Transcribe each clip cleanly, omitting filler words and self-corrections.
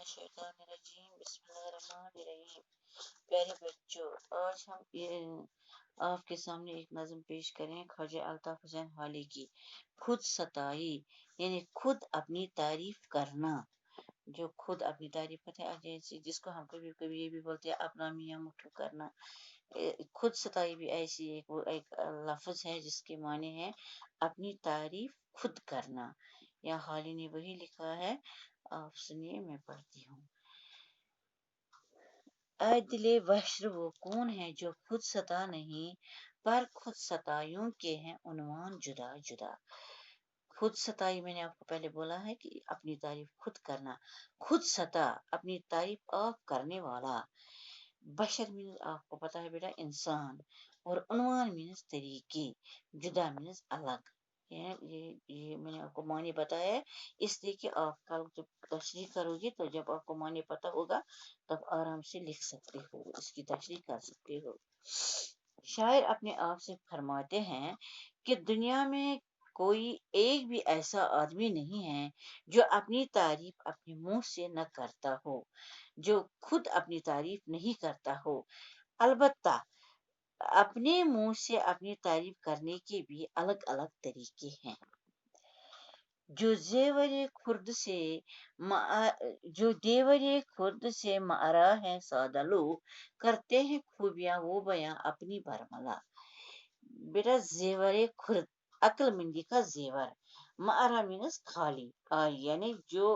मिनश्शैतानिर्रजीम बिस्मिल्लाहिर्रहमानिर्रहीम। प्यारे बच्चों, आज हम आपके सामने एक नज़म पेश करें ख्वाजा अल्ताफ हुसैन हाली की खुद सताई, यानी खुद अपनी तारीफ करना। जो खुद अपनी तारीफ करते हैं, जैसे जिसको हम कभी कभी ये भी बोलते हैं अपना मियाँ मुट्ठू करना। खुद सताई भी ऐसी एक लफ्ज है जिसके माने हैं अपनी तारीफ खुद करना। या हाली ने वही लिखा है, आप सुनिए, मैं पढ़ती हूँ। ऐ दिले वहश्र वो कौन है जो खुद सता नहीं, पर खुद सताइयों के हैं उन्वान जुदा जुदा। खुद सताई मैंने आपको पहले बोला है कि अपनी तारीफ खुद करना। खुद सता अपनी तारीफ आप करने वाला। बशर मीन्स आपको पता है बेटा इंसान, और उन्वान मीन्स तरीके, जुदा मीन्स अलग। ये मैंने आपको मानी बताया है, इसलिए कि आप कल जब तशरीह करोगे तो जब आपको मानी पता होगा तब आराम से लिख सकते हो, इसकी तशरीह कर सकते हो। शायर अपने आप से फरमाते हैं कि दुनिया में कोई एक भी ऐसा आदमी नहीं है जो अपनी तारीफ अपने मुंह से न करता हो, जो खुद अपनी तारीफ नहीं करता हो। अलबत्ता अपने मुंह से अपनी तारीफ करने के भी अलग अलग तरीके हैं। जो जेवरे खुर्द से जो देवरे खुर्द से मारा है सादा लोग, करते हैं खूबियां वो बयां अपनी बरमला। बेटा जेवरे खुर्द अक्लमंदी का जेवर, मारा मीनस खाली, यानी जो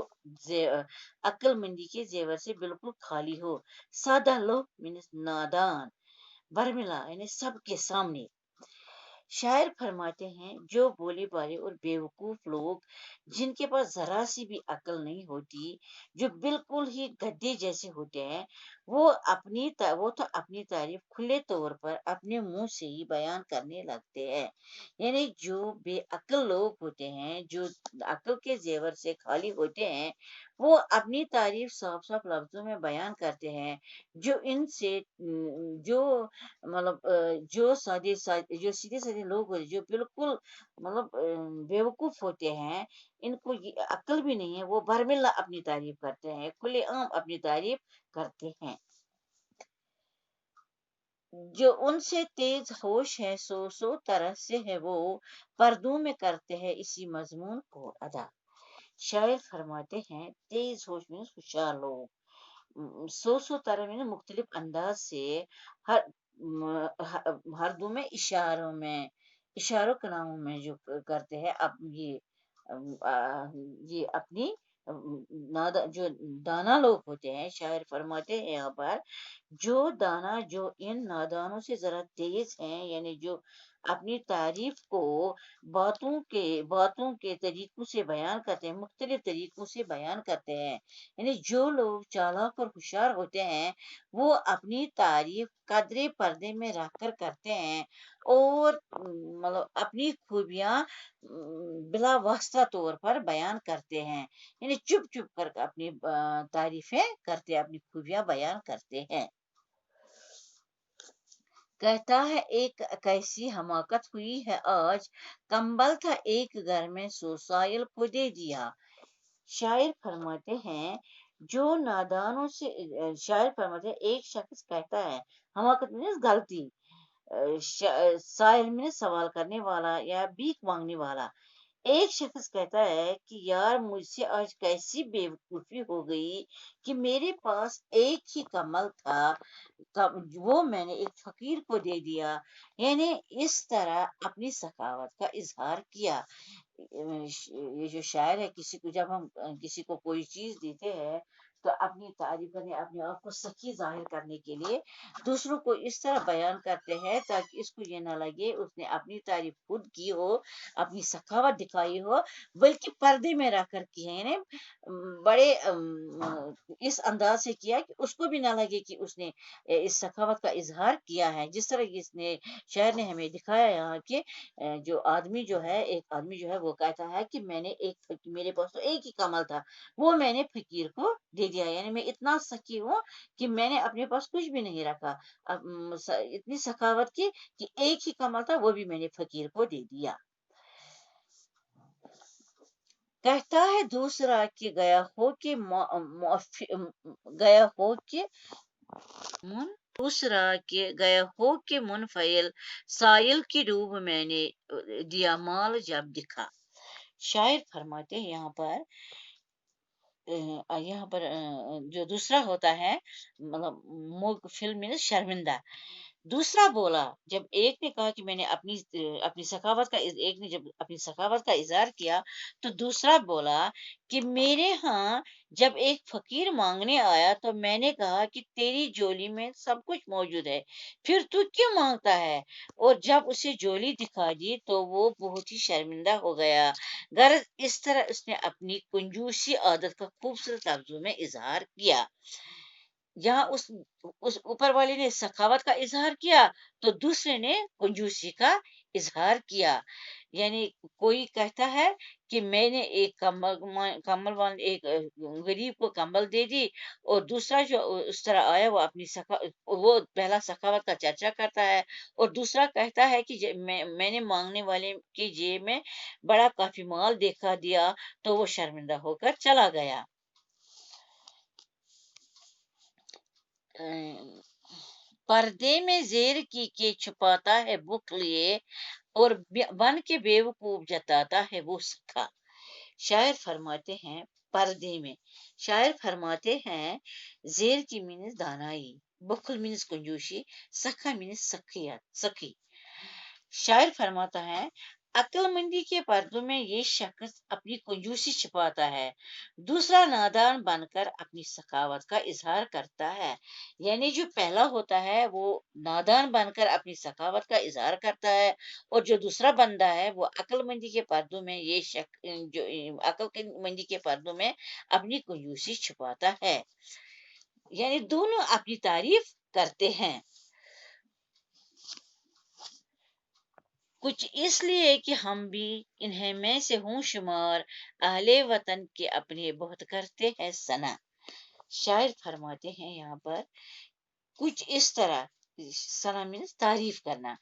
अक्लमंदी के जेवर से बिल्कुल खाली हो। सादा लोग मीनस नादान, बरमिला यानी सबके सामने। शायर फरमाते हैं जो भोले भाले और बेवकूफ लोग, जिनके पास जरा सी भी अकल नहीं होती, जो बिल्कुल ही गधे जैसे होते हैं, वो तो अपनी तारीफ खुले तौर पर अपने मुंह से ही बयान करने लगते हैं। यानी जो बेअक्ल लोग होते हैं, जो अक्ल के जेवर से खाली होते हैं, वो अपनी तारीफ साफ साफ लफ्जों में बयान करते हैं। जो इनसे जो मतलब जो सीधे साधे लोग होते हैं, जो बिल्कुल बेवकूफ होते हैं, इनको ये अक्ल भी नहीं है, वो बरमिल्ला अपनी तारीफ करते हैं, खुलेआम अपनी तारीफ करते हैं। जो उनसे तेज होश है सो सो तरह से है वो, पर्दों में करते हैं इसी मजमून को अदा। शायर फरमाते हैं तेज होश में होशियार लोग, सो तरह में मुख्तलिफ अंदाज से हर हर दो में इशारों कलामों में जो करते हैं। अब ये अपनी जो दाना लोग होते हैं, शायर फरमाते हैं यहाँ पर, जो इन नादानों से जरा तेज हैं, यानी जो अपनी तारीफ को बातों के तरीकों से बयान करते हैं, मुख्तलिफ तरीकों से बयान करते हैं। यानी जो लोग चालाक और होशियार होते हैं, वो अपनी तारीफ कदरे पर्दे में रखकर करते हैं, और मतलब अपनी खूबियां बिला वास्ता तौर पर बयान करते हैं। यानी चुप चुप कर अपनी तारीफें करते हैं, अपनी खूबियां बयान करते हैं। कहता है एक कैसी हमाकत हुई है आज, कंबल था एक घर में सो सायल को दे दिया। शायर फरमाते हैं जो नादानों से शायर फरमाते हैं एक शख्स कहता है, हमाकत मीन्स गलती, साइल में सवाल करने वाला या भीख मांगने वाला। एक शख्स कहता है कि यार मुझसे आज कैसी बेवकूफी हो गई कि मेरे पास एक ही कमल था, वो मैंने एक फकीर को दे दिया। यानी इस तरह अपनी सखावत का इजहार किया। ये जो शायर है, जब हम किसी को कोई चीज देते हैं तो अपनी तारीफ करने, अपने आप को सखी जाहिर करने के लिए दूसरों को इस तरह बयान करते हैं ताकि इसको ये ना लगे उसने अपनी तारीफ खुद की हो, अपनी सखावत दिखाई हो, बल्कि पर्दे में रख कर की है। यानी बड़े इस अंदाज से किया कि उसको भी ना लगे कि उसने इस सखावत का इजहार किया है। जिस तरह इसने शायर ने हमें दिखाया यहाँ के जो आदमी जो है, एक आदमी जो है वो कहता है कि मेरे पास तो एक ही कमल था, वो मैंने फकीर को दे दिया। यानी मैं इतना सखी हूँ कि मैंने अपने पास कुछ भी नहीं रखा। इतनी सखावत की कि एक ही कमल था, वो भी मैंने फकीर को दे दिया। कहता है दूसरा कि गया हो कि मुन दूसरा के गया हो कि मुनफिल साइल की डूब मैंने दिया माल जब दिखा। शायर फरमाते हैं यहाँ पर जो दूसरा होता है मतलब मुगफिल मीन्स शर्मिंदा। दूसरा बोला जब एक ने कहा कि मैंने अपनी सखावत का एक ने जब अपनी सखावत का इजहार किया तो दूसरा बोला कि मेरे यहाँ जब एक फकीर मांगने आया तो मैंने कहा कि तेरी झोली में सब कुछ मौजूद है, फिर तू क्यों मांगता है। और जब उसे झोली दिखा दी तो वो बहुत ही शर्मिंदा हो गया। गर्ज इस तरह उसने अपनी कंजूसी आदत का खूबसूरत लफ्जों में इजहार किया। जहाँ उस ऊपर वाले ने सखावत का इजहार किया तो दूसरे ने कंजूसी का इजहार किया। यानी कोई कहता है कि मैंने एक कम्बल वाले एक गरीब को कंबल दे दी, और दूसरा जो उस तरह आया वो पहला सखावत का चर्चा करता है, और दूसरा कहता है कि मैंने मांगने वाले की जेब में बड़ा काफी माल देखा दिया तो वो शर्मिंदा होकर चला गया। पर्दे में जेर की के छुपाता है बुक लिए, और बन के बेवकूफ जताता है वो सखा। शायर फरमाते हैं पर्दे में, शायर फरमाते हैं जेर की मीन्स दानाई, बुखल मीन्स कंजूसी, सखा मीन्स सखी। शायर फरमाता है अक्लमंदी के पर्दों में ये शख्स अपनी कंजूसी छिपाता है, दूसरा नादान बनकर अपनी सखावत का इजहार करता है। यानी जो पहला होता है वो नादान बनकर अपनी सखावत का इजहार करता है, और जो दूसरा बंदा है वो अक्लमंदी के पर्दों में ये शख्स जो अक्ल की मंदी के पर्दों में अपनी कंजूसी छिपाता है। यानी दोनों अपनी तारीफ करते हैं। कुछ इसलिए कि हम भी इन्हें में से हूँ शुमार, अहले वतन के अपने बहुत करते हैं सना। शायर फरमाते हैं यहाँ पर कुछ इस तरह, सना मीन्स तारीफ करना,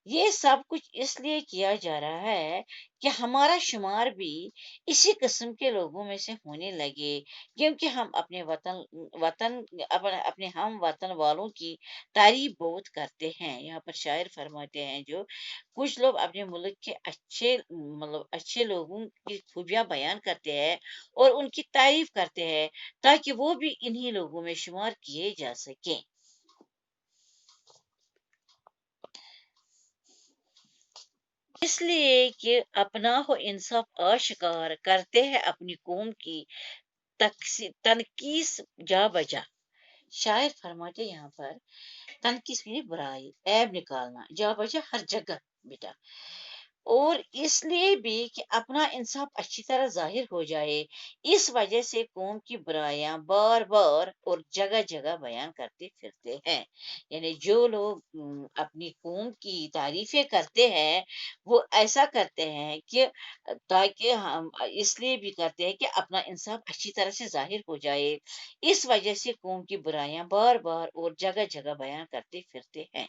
ये सब कुछ इसलिए किया जा रहा है कि हमारा शुमार भी इसी किस्म के लोगों में से होने लगे, क्योंकि हम अपने वतन वतन अपने हम वतन वालों की तारीफ बहुत करते हैं। यहाँ पर शायर फरमाते हैं जो कुछ लोग अपने मुल्क के अच्छे मतलब अच्छे लोगों की खूबियां बयान करते हैं और उनकी तारीफ करते हैं, ताकि वो भी इन्हीं लोगों में शुमार किए जा सकें। इसलिए कि अपना हो इंसाफ आशिकार करते हैं अपनी कौम की तनकीस जा बजा। शायर फरमाते यहाँ पर तनकीस में बुराई ऐब निकालना, जा बजा हर जगह बेटा, और इसलिए भी कि अपना इंसाफ अच्छी तरह जाहिर हो जाए, इस वजह से कौम की बुराइयां बार बार और जगह जगह बयान करते फिरते हैं। यानी जो लोग अपनी कौम की तारीफें करते हैं वो ऐसा करते हैं कि ताकि हम इसलिए भी करते हैं कि अपना इंसाफ अच्छी तरह से जाहिर हो जाए, इस वजह से कौम की बुराइयां बार बार और जगह जगह बयान करते फिरते हैं।